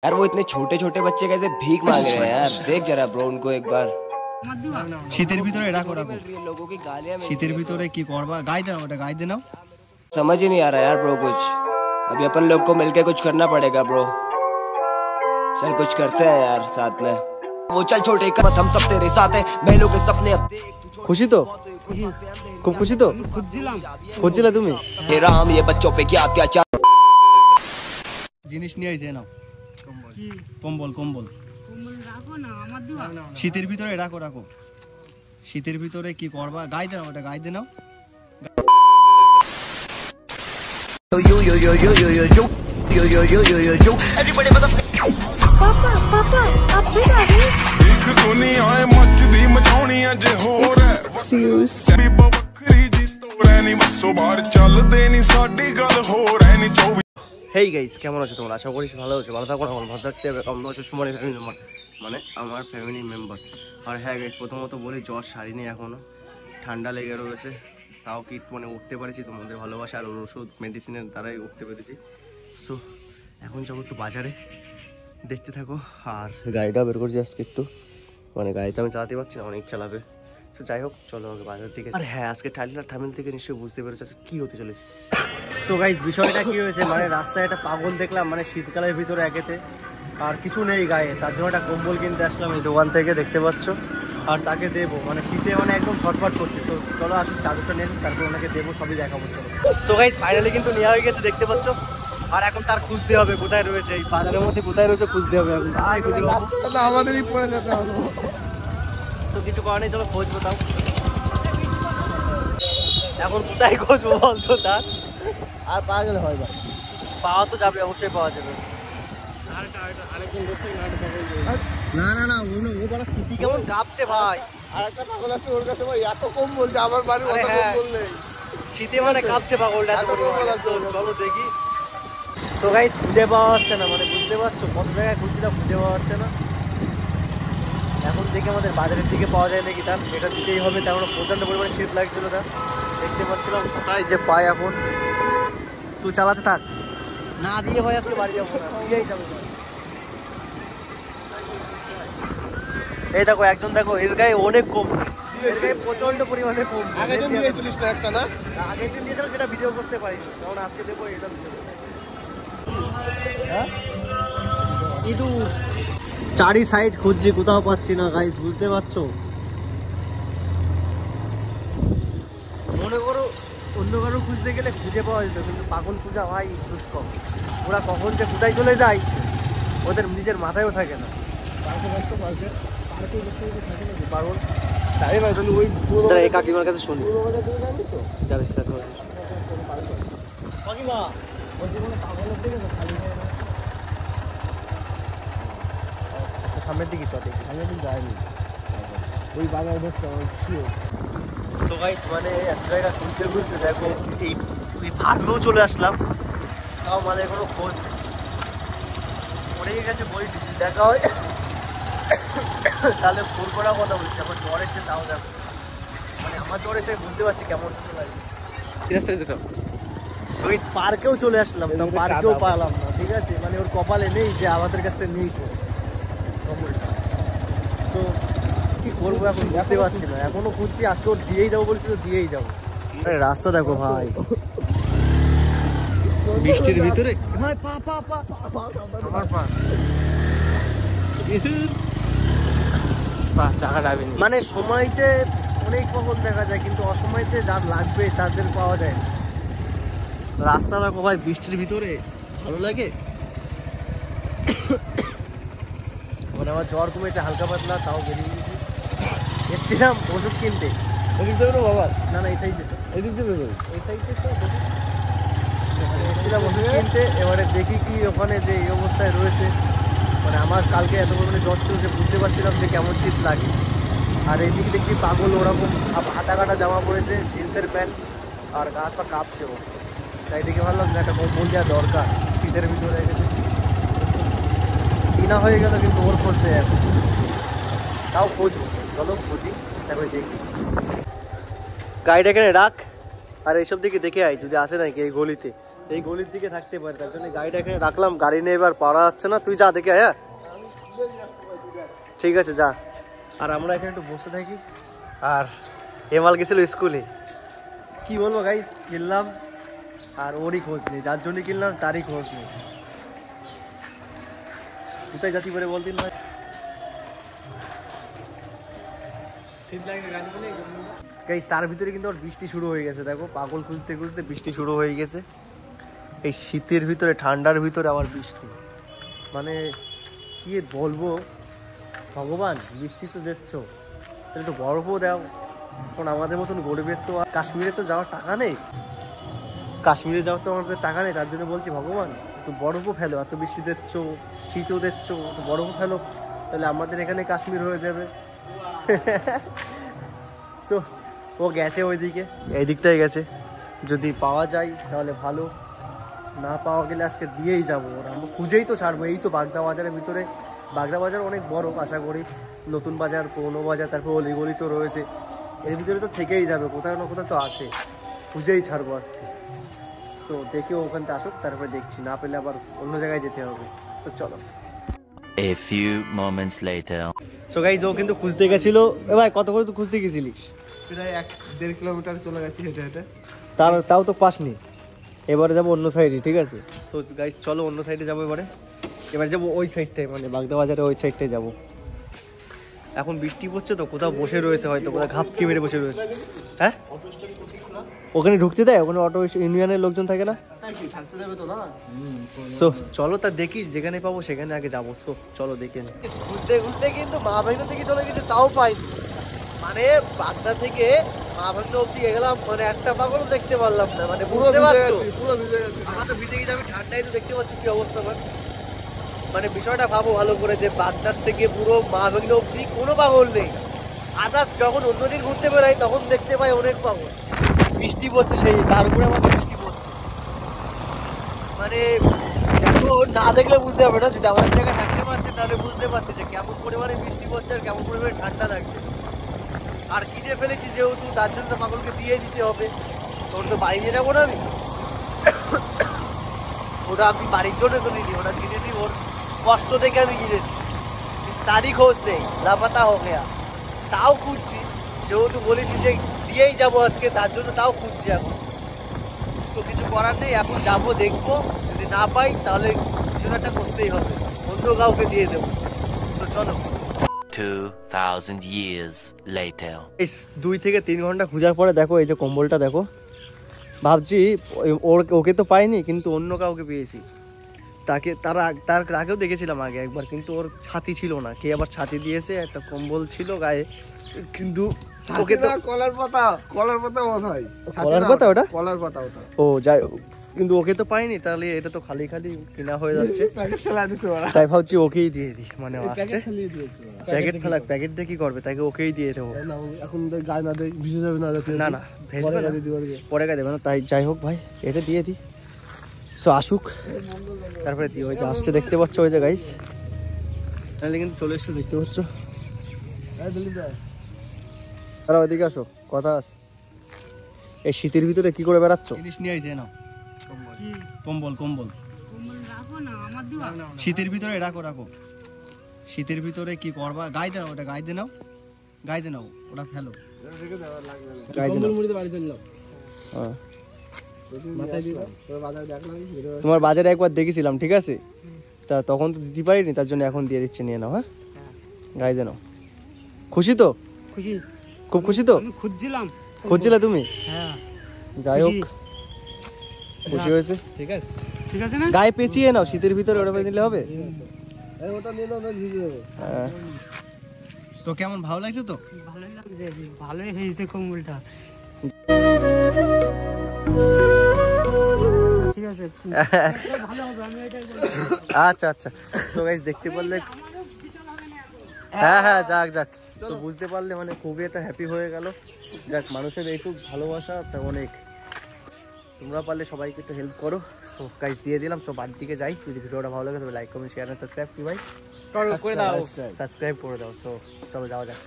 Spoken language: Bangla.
यार वो इतने छोटे छोटे बच्चे कैसे भीख मांग रहे हैं यार, देख जरा ब्रो उनको एक बार। শীতের ভিতরে এটা করা लोगों की गालियां শীতের ভিতরে কি করবা গাই দেনা ওটা গাই দেনা समझ ही नहीं आ रहा यार ब्रो कुछ। अभी अपन लोग को मिलके कुछ करना पड़ेगा ब्रो। चल कुछ करते हैं यार साथ में। वो चल छोटे कदम हम सब तेरे साथ हैं, मेलों के सपने अब देख। খুশি তো খুব খুশি তো খুঁজছিলা তুমি तेरा हम ये बच्चों पे क्या अत्याचार। জিনিস নিয়ে আইছে নাও কম্বল কম্বল শীতের ভিতরে রাখো রাখো শীতের ভিতরে কি করবা গাই দেনা ওটা গাই দেনা पापा पापा आप भी आ गए एक दुनिया मचदी मचाउणी अज होर एक्सक्यूज बखरी जी तोड़े नी बसो बाहर चलदे नी साडी गल होर ऐ नी 24। হেই গাইস কেমন আছো তোমরা? আশা করি ভালো আছো। ভালো থাকো, আমার ভালো থাকতে হবে। কম আছো সুমনের ফ্যামিলি মেম্বার মানে আমার ফ্যামিলি মেম্বার। আর হ্যাঁ গাইস প্রথমত বলি জ্বর সারিনি এখনো, ঠান্ডা লেগে রয়েছে। তাও কি মানে উঠতে পারছি তোমাদের ভালোবাসা আর ওষুধ মেডিসিনের দ্বারাই উঠতে পেরেছি। সো এখন যাবো একটু বাজারে, দেখতে থাকো। আর গাড়িটা বের করছি আজকে একটু, মানে গাড়িতে আমি চালাতে পারছি না, অনেক চালাবে। তো যাই হোক চলো আমাকে বাজার থেকে। আর হ্যাঁ আজকে টাইলার থামেল থেকে নিশ্চয়ই বুঝতে পেরেছো আজকে কী হতে চলেছে। তো গাইস বিষয়টা কি হয়েছে, মানে রাস্তায় একটা পাগল দেখলাম, মানে শীতকালের ভিতরে একেতে আর কিছু নেই গায়ে, তার জন্য একটা কম্বল কিনতে আসলাম এই দোকান থেকে, দেখতে পাচ্ছ। আর তাকে দেবো, মানে শীতে মানে একদম ছটফট করছে। তো চলো আসুন চাদরটা নেন, তারপর ওনাকে দেবো, সবই দেখাবো চলো। সো গাইস ফাইনালি কিন্তু নেওয়া হয়ে গেছে, দেখতে পাচ্ছ। আর এখন তার খুঁজতে হবে কোথায় রয়েছে, এই বাজারের মধ্যে কোথায় রয়েছে খুঁজতে হবে। এখন আয় খুঁজে পাবো, আমাদেরই পড়ে যেতে হবে। তো কিছু করার নেই, চলো খোঁজবো। তাও এখন কোথায় খুঁজবো বলতো তার, আর পাওয়া গেলে হয় না, পাওয়া তো যাবে, অবশ্যই পাওয়া যাবে। না না না ও বড় স্থিতি কেমন কাঁপছে ভাই। আরেকটা পাগল আছে ওর কাছে, ভাই এত কম বলছে আমার বাড়ি অত কম বললে শীতে মানে কাঁপছে পাগলটা। চলো দেখি। তো গাইস খুঁজে পাওয়া যাচ্ছে না, মানে বুঝতে পারছো কত জায়গায় খুঁজছিলাম, খুঁজে পাওয়া যাচ্ছে না। এখন দেখে আমাদের বাজারের দিকে পাওয়া যায় নাকি, তার এটা দিতেই হবে। তেমন প্রচন্ড পরিমাণে শীত লাগছিল, না দেখতে পাচ্ছিলাম কোথায় যে পাই। এখন তুই চালাতে থাক, না দিয়ে ভাই আজকে বাড়ি যাবো না, দিয়েই যাবো। এই দেখো একজন, দেখো এর গায়ে অনেক কম, প্রচন্ড পরিমাণে কম। আগের দিন দিয়েছিলিস না একটা? না আগের দিন দিয়েছিলাম, সেটা ভিডিও করতে পারিস, কারণ আজকে দেবো এটা ভিডিও। হ্যাঁ ইঁদুর চারি সাইড খুঁজছি, কোথাও পাচ্ছি না গাইস, বুঝতে পারছো। মনে করো অন্য কারো খুঁজতে গেলে খুঁজে পাওয়া যেত, কিন্তু পাগল খুঁজা ভাই দুষ্কর। ওরা কখন যে কোথায় চলে যায় ওদের নিজের মাথায়ও থাকে না। পাগল কাকিমার কাছে শুনি, সামনের দিকে চলে, সামনের দিকে যায়নি ওই বাজারে বসতে। সো গাইস মানে এক জায়গা খুঁজতে খুঁজতে দেখো এই ফার্মেও চলে আসলাম, তাও মানে কোনো খোঁজ নেই। পড়ে গেছে বলছি, দেখা হয় তাহলে ফোন করার কথা বলছি। আমার জ্বর এসে তাও দেখো, মানে আমার জ্বর এসে বুঝতে পারছি কেমন লাগে। ঠিক আছে সো গাইস পার্কেও চলে আসলাম, পার্কেও পালাম না। ঠিক আছে মানে ওর কপালে নেই যে আমাদের কাছে নেই কম্বলটা। তো কি করবো এখন বুঝতে পারছি না, এখনো খুঁজছি। আজকে ওর দিয়েই যাবো বলছি, তো দিয়েই যাবো। আরে রাস্তা দেখো ভাই, বৃষ্টির ভিতরে মানে সময়তে অনেক কখন দেখা যায়, কিন্তু অসময়তে যার লাগবে তাদের পাওয়া যায় না। রাস্তা দেখো ভাই বৃষ্টির ভিতরে, ভালো লাগে। মানে আমার জ্বর কমেছে হালকা পাতলা, তাও বেরিয়ে গেছি। এসছিলাম ওষুধ কিনতে, এদিক দেবে না বাবা? না না এই সাইডে, এদিক দেবে এই সাইডে। এসছিলাম ওষুধ কিনতে, এবারে দেখি কি ওখানে যে এই অবস্থায় রয়েছে। মানে আমার কালকে এত পরিমাণে জ্বর ছিল যে বুঝতে পারছিলাম যে কেমন শীত লাগে। আর এইদিকে দেখছি পাগল ওরকম হাতা কাটা জামা পরেছে, জিন্সের প্যান্ট, আর গা হাত পা কাঁপছে ও। তাই দেখে ভাবলাম যে একটা কম্বল দেওয়া দরকার, শীতের ভিতরে গেছে কিনা হয়ে গেল, কিন্তু ওর করতে এখন তাও খোঁজবো। চলো খুঁজি, তারপরে দেখি। গাড়িটা এখানে রাখ, আর এইসব দিকে দেখে আই যদি আসে নাকি এই গলিতে, এই গলির দিকে থাকতে পারে, তার জন্য গাড়িটা এখানে রাখলাম। গাড়ি নিয়ে এবার পারা যাচ্ছে না, তুই যা দেখে হ্যাঁ ঠিক আছে যা। আর আমরা এখানে একটু বসে থাকি। আর এমাল গেছিল স্কুলে, কি বলবো গাইস, কিনলাম আর ওরই খোঁজ নেই, যার জন্য কিনলাম তারই খোঁজ নেই। কোথায় জাতি পারে বলতেন ভাই? গাইস তার ভিতরে কিন্তু ওর বৃষ্টি শুরু হয়ে গেছে, দেখো পাগল খুঁজতে খুঁজতে বৃষ্টি শুরু হয়ে গেছে। এই শীতের ভিতরে ঠান্ডার ভিতরে আবার বৃষ্টি, মানে কি বলবো, ভগবান বৃষ্টি তো দিচ্ছ, একটু বরফও দাও। কারণ আমাদের মতন গরিবের তো কাশ্মীরে তো যাওয়ার টাকা নেই, কাশ্মীরে যাওয়ার তো আমাদের টাকা নেই, তার জন্য বলছি ভগবান একটু বরফও ফেলো, এত বৃষ্টি দিচ্ছ শীতও দিচ্ছ, একটু বরফও ফেলো, তাহলে আমাদের এখানে কাশ্মীর হয়ে যাবে। তো ও গেছে ওইদিকে, এই দিকটাই গেছে, যদি পাওয়া যায় তাহলে ভালো, না পাওয়া গেলে আজকে দিয়েই যাবো। ওরা আমরা খুঁজেই তো ছাড়বো। এই তো বাগদা বাজারের ভিতরে, বাগদা বাজার অনেক বড়, আশা করি নতুন বাজার, পুরনো বাজার, তারপর অলিগলি তো রয়েছে, এর ভিতরে তো থেকেই যাবে, কোথাও না কোথাও তো আসে, খুঁজেই ছাড়বো আজকে। তো দেখে ওখান থেকে আসুক, তারপরে দেখছি, না পেলে আবার অন্য জায়গায় যেতে হবে। তো চলো। A few moments later. So guys ও কিন্তু খুঁজতে গেছিল। এ ভাই কত করে তুই খুঁজতে গেছিলিস? প্রায় 1-1.5 কিলোমিটার চলে গেছি হেঁটে হেঁটে। তাও তো পাসনি। এবারে যাবো অন্য সাইডে, ঠিক আছে? সো গাইস চলো অন্য সাইডে যাবো এবার যাবো ওই সাইডটায়, মানে বাগদা বাজারে ওই সাইডটায় যাবো। এখন বৃষ্টি পড়ছে তো, কোথাও বসে রয়েছে হয়তো, কোথাও ঘাপটি মেরে বসে রয়েছে। হ্যাঁ ওখানে ঢুকতে দেয়? ওখানে অটো ইউনিয়নের লোকজন থাকে না? সো চলো তা দেখি, যেখানে পাবো সেখানে আগে যাবো। সো চলো দেখে নি। ঘুরতে ঘুরতে কিন্তু মা ভাইনা থেকে চলে গেছে, তাও পাইনি। মানে বাগদা থেকে মা ভাইনা অব্দি গেলাম, মানে একটা পাগল দেখতে পারলাম না, মানে বুঝতে পারছো আমার তো ভিজে গেছে, আমি ঠান্ডায় তো দেখতে পাচ্ছি কি অবস্থা আমার। মানে বিষয়টা ভাবো ভালো করে, যে বাগদার থেকে পুরো মা ভাইনা অব্দি কোনো পাগল নেই। আদার্স যখন অন্যদিন ঘুরতে বেড়াই তখন দেখতে পাই অনেক পাগল। বৃষ্টি পড়ছে, সেই তার উপরে আবার বৃষ্টি পড়ছে, মানে দেখো না দেখলে বুঝতে পারবে না। যদি আমাদের জায়গায় থাকতে পারছে তাহলে বুঝতে পারছে যে কেমন পরিমাণে বৃষ্টি পড়ছে আর কেমন পরিমাণে ঠান্ডা লাগছে। আর কিনে ফেলেছি যেহেতু, তার জন্য পাগলকে দিয়ে দিতে হবে। তোর তো বাড়ি নিয়ে যাবো না আমি, ওটা আমি বাড়ির জন্য তো নিই, ওটা কিনেছি ওর কষ্ট দেখে আমি কিনেছি, তারই খোঁজ নেই, লাপাতা হো গেয়া। তাও খুঁজছি, যেহেতু বলেছি যে দিয়েই যাবো আজকে, তার জন্য তাও খুঁজছি এখন। তো কিছু করার নেই, এখন যাবো দেখবো, যদি না পাই তাহলে কিছু একটা করতেই হবে, অন্য কাউকে দিয়ে দেবো। তো চলো। 2000 years later. 2 থেকে 3 ঘন্টা খোঁজার পরে দেখো এই যে কম্বলটা দেখো, ভাবছি ওকে তো পাইনি, কিন্তু অন্য কাউকে পেয়েছি। তার আগেও দেখেছিলাম আগে একবার, কিন্তু ওর ছাতি ছিল না, কে আবার ছাতি দিয়েছে, একটা কম্বল ছিল গায়ে, কিন্তু ওকে তো কলার পাতা মনে হয়, কলার পাতা, ওটা কলার পাতা ওটা। ও যাই, কিন্তু ওকে তো পাইনি, তাহলে এটা তো খালি খালি কিনা হয়ে যাচ্ছে। তাই ভাবছি ওকেই দিয়ে দিই, মানে প্যাকেট দিয়ে কি করবে, তাকে ওকেই দিয়ে দেবো। এখন গায়ে না দেয়, ভিজে যাবে না, না ভেজবে না, পরে গায়ে দেবে না, তাই যাই হোক ভাই এটা দিয়ে দিই। সো আসুক তারপরে দিই। ওই যে আসছে দেখতে পাচ্ছ, ওই যে গাইস, তাহলে কিন্তু চলে এসছে দেখতে পাচ্ছ। তারা ওইদিকে আসো, কথা আছে। এই শীতের ভিতরে কি করে বেড়াচ্ছ? জিনিস নিয়ে আইছে না, কম্বল শীতের ভিতরে রাখো। শীতের ভিতরে কি করবা? গায়ে দাও, ওটা গায়ে নাও, ওটা ফেলো, তোমার বাজারে একবার দেখেছিলাম, ঠিক আছে? তা তখন তো দিতে পারিনি, তার জন্য এখন দিয়ে দিচ্ছে, নিয়ে নাও। হ্যাঁ গায়ে নাও। খুশি তো? খুব খুশি তো? খুঁজছিলে তুমি? যাই হোক খুশি হয়েছে, ঠিক আছে না? গায়ে পেঁচিয়ে নাও, শীতের ভিতরে ওটা নিলে হবে। তো কেমন, ভালো লাগছে তো? ভালোই হয়েছে কম্বলটা, ঠিক আছে। আচ্ছা সো গাইস দেখতে পারলে, হ্যাঁ যাক তো বুঝতে পারলে, মানে খুবই একটা হ্যাপি হয়ে গেল। যাক, মানুষের এইটুকু ভালোবাসা তা অনেক। তোমরা পারলে সবাইকে একটু হেল্প করো। তো গাইস দিয়ে দিলাম, তো বাড়ির দিকে যাই। যদি ভিডিওটা ভালো লাগে তবে like, comment, share and subscribe. কি ভাই সাবস্ক্রাইব করে দাও। তো চলো যাওয়া যাক।